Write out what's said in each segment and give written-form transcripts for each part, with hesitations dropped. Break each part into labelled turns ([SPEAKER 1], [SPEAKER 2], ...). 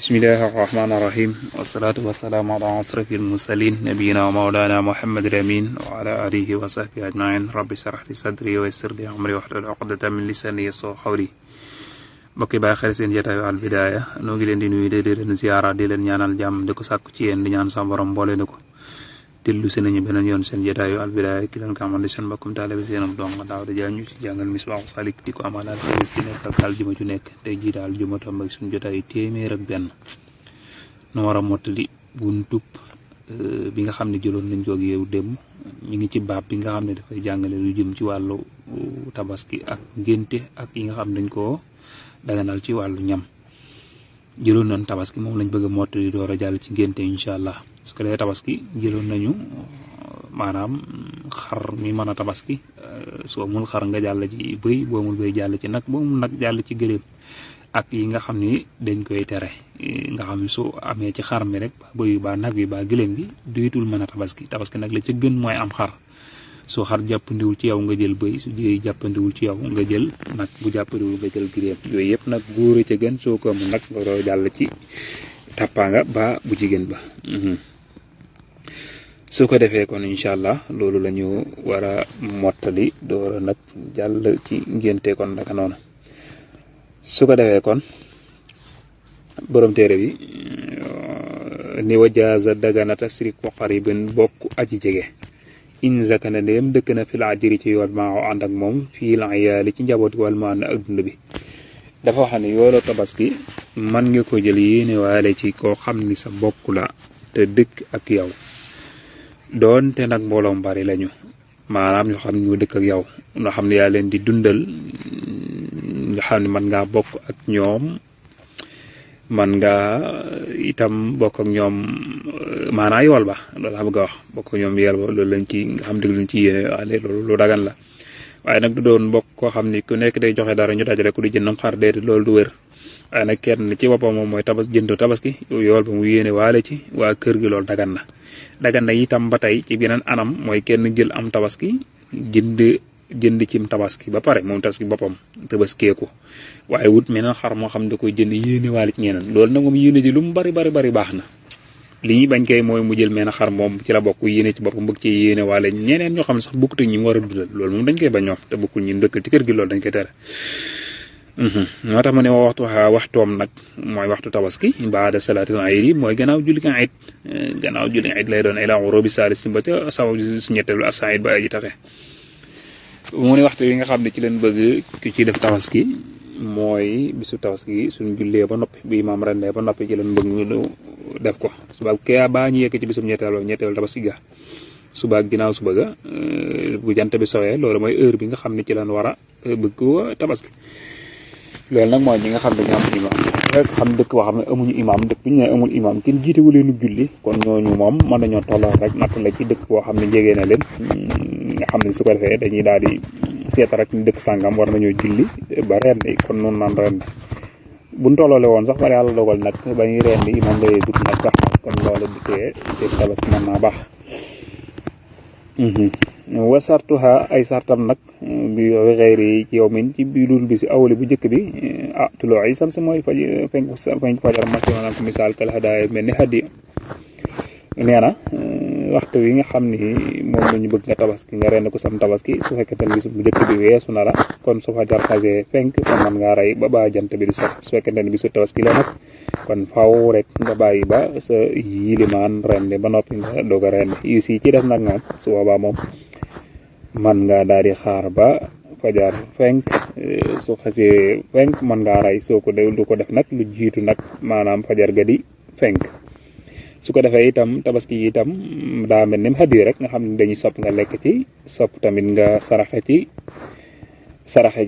[SPEAKER 1] bismillahi rahmaani rahim wasalaatu wasalaamu ala asrafil mursalin nabiyina wa mawlana muhammadil amin wa ala alihi wa sahbihi ajmain rabbi shrah li sadri wa yassir li amri wahlul uqdatan min lisani yafqahu qawli mbokki bàyyi xel seen jotaayu Al Bidaaya noo ngi leen di nuyu di leen ziyaara di leen ñaanal jàmm di ko sàkku ci yéen di ñaan sa borom boole na ko dellu si nañu beneen yoon seen jotaayu Al Bidaaya ki leen ko amal di seen mbokkum taalibe seenam dong daaw da jaa ñu ci jàngal Misbaahu Saalik di ko amal alxames yi nekk ak aljuma ju nekk tey jii daal juma tomb ak suñu jotaayu téeméer ak benn nu war a mottali buntub bi nga xam ne jëloon nañ jóg yow démb mi ngi ci baab bi nga xam ne dafay jàngale lu jëm ci wàllu tabaski ak ngénte ak yi nga xam ne dañ koo daganal ci wàllu ñam jëloon nañ tabaski moom lañ bëgg a mottali door a jàll ci ngénte incha allah su ko defee tabaski jëloon nañu maanaam xar mi mën a tabaski soo mul xar nga jàll ci bëy boo mul bëy jàll ci nag boo mul nag jàll ci gëléem ak yi nga xam ni dañ koy tere nga xam ne su amee ci xar mi rek ba bëy ba nag bi ba gëléem gi doytul mën a tabaski nag la ca gën mooy am xar su xar jàppandiwul ci yow nga jël bëy su jëy jàppandiwul ci yow nga jël nag bu jàppandiwul nga jël gëléem yooyu yëpp nag góor a ca gën soo ko amul nag nga doo jàll ci tàppaanga ba bu jigéen ba su ko defee kon incha allah loolu la ñu war a mottali door a nag jàll ci ngénte kon naka noonu su ko defee kon borom téere bi ni wajaaza daganata sirik wa qaribin bokk aji jege in zakana ndéem dëkk na fi la ajiri ci yool maa ànd ak moom fii la yaali ci njaboot wal maan ak dund bi dafa wax ne yoolu tabaski man nga ko jël yéene waale ci koo xam ni sa bokk la te dëkk ak yow doonte nag mbooloom bari lañu maanaam ñoo xam ne ñu dëkk ak yow ñoo xam ne yaa leen di dundal nga xam ne man ngaa bokk ak ñoom man nga itam bokk ak ñoom maanaa yool ba loolu la bëgg a wax bokk ak ñoom yool ba loolu lañ ci nga xam dëgg luñ ci yéene waale loolu lu dagan la waaye nag du doon bokk koo xam ni ku nekk day joxe dara ñu dajale ku di jëndam xar déedéet loolu du wér waaye nag kenn ci boppam moom mooy jënd tabaski yool ba mu yéene waale ci waa kër gi loolu dagan na itam ba tey ci beneen anam mooy kenn jël am tabaski jënd cim tabaski ba pare moom tabaski boppam tabaskeeku waaye wut meneen xar moo xam ne da koy jënd yéene waale ci ñeneen loolu nag moom yéene ji lu mu bari baax na li ñuy bañ kay mooy mu jël meneen xar moom ci la bokk yéene ci boppam bëgg ci yéene waale ñeneen ñoo xam ne sax bokkut ak ñi mu war a dundal loolu moom dañ koy bañ ñoom te bokkul ñi dëkkal ci kër gi loolu dañ koy tere moo tax ma ne waxtoom nag mooy waxtu tabaski baada salaatul iid yi mooy gannaaw julli iid lay doon ila robi salis si ba ca saw su ñetteelu asaid ba aji taxe mu ne waxtu yi nga xam ne ci leen bëgg ki ci def tabaski mooy bisu tabaski suñ jullee ba noppi bi imaam rendee ba noppi ci leen bëgg ñu def ko suba kee baa ñu yekk ci bisum ñetteelu tabaski ga suba ak ginnaaw suba ga bu jant bi sowee loolu mooy heure bi nga xam ne ci leen war a bëgg ko tabaski loolu nag mooy ñi nga xam ne ñu am imaam rek xam dëkk boo xam ne amuñu imaam dëkk bi ñu ne amul imaam kenn jiitewu leenu julli kon ñooñu moom mën nañoo tolloo rek natt la ci dëkk boo xam ne jege na leen nga xam ne su ko defee dañuy daal di seet rek ni dëkk sàngam war nañoo julli ba rendi kon noonu naan rendi buñ tolloole woon sax ba yàlla dogal nag ba ñuy rendi imaam day dugg nag sax kon loolu dukkee seen tabaski mën naa baax wasartuha ay sartam nag bi xeyri ci yow min ci bi dul bi si awali bu njëkk bi tuloo ay sam si mooy feeñ fajar mas maanaam ko misaal kal hadaaya mel ni hadiya nee na waxtu wi nga xam ni moom la ñu bëgg nga tabaski nga rend ko sam tabaski su fekkee ne bis bu njëkk bi weesu na la kon su fajar xasee fenk kon man ngaa rey ba jant bi di sox su fekkee ne bisu tabaski la nag kon faw rek nga bàyyi ba sa yilimaan rendi ba noppi nga doog a rendi yu si ci def nag moom su boobaa moom man nga daal di xaar ba fajar fenk su xasee fenk man ngaa rey soo ko du ko def nag lu jiitu nag maanaam fajar ga di fenk su ko defee itam tabaski yi itam daa mel ni hadiyu rek nga xam ne dañuy sopp nga lekk ci sopp tamit nga saraxe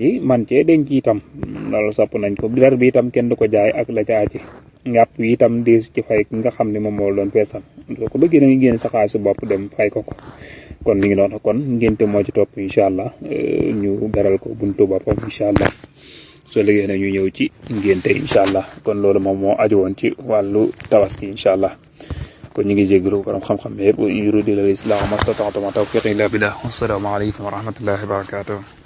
[SPEAKER 1] ci man cee denc itam loolu sopp nañ ko der bi itam kenn du ko jaay ak la ca ci ngàpp wi itam deesu ci fay nga xam ne moom moo doon feesal soo ko bëggee da nga génn sa xaalis bopp dem fay ko kon mi ngi noonu kon ngénte moo ci topp incha allah ñu beral ko buntu boppam incha allah soo liggéey na ñu ñëw ci ngénte incha allah kon loolu moom moo aju woon ci wàllu tabaski incha allah kon ñu ngi jégalu borom xam-xam yëpp wa in yuridu illa al-islaha ma stata'tu ma tawfiqi illa billah wasalaamu aleykum wa rahmatullahi wa barakatuh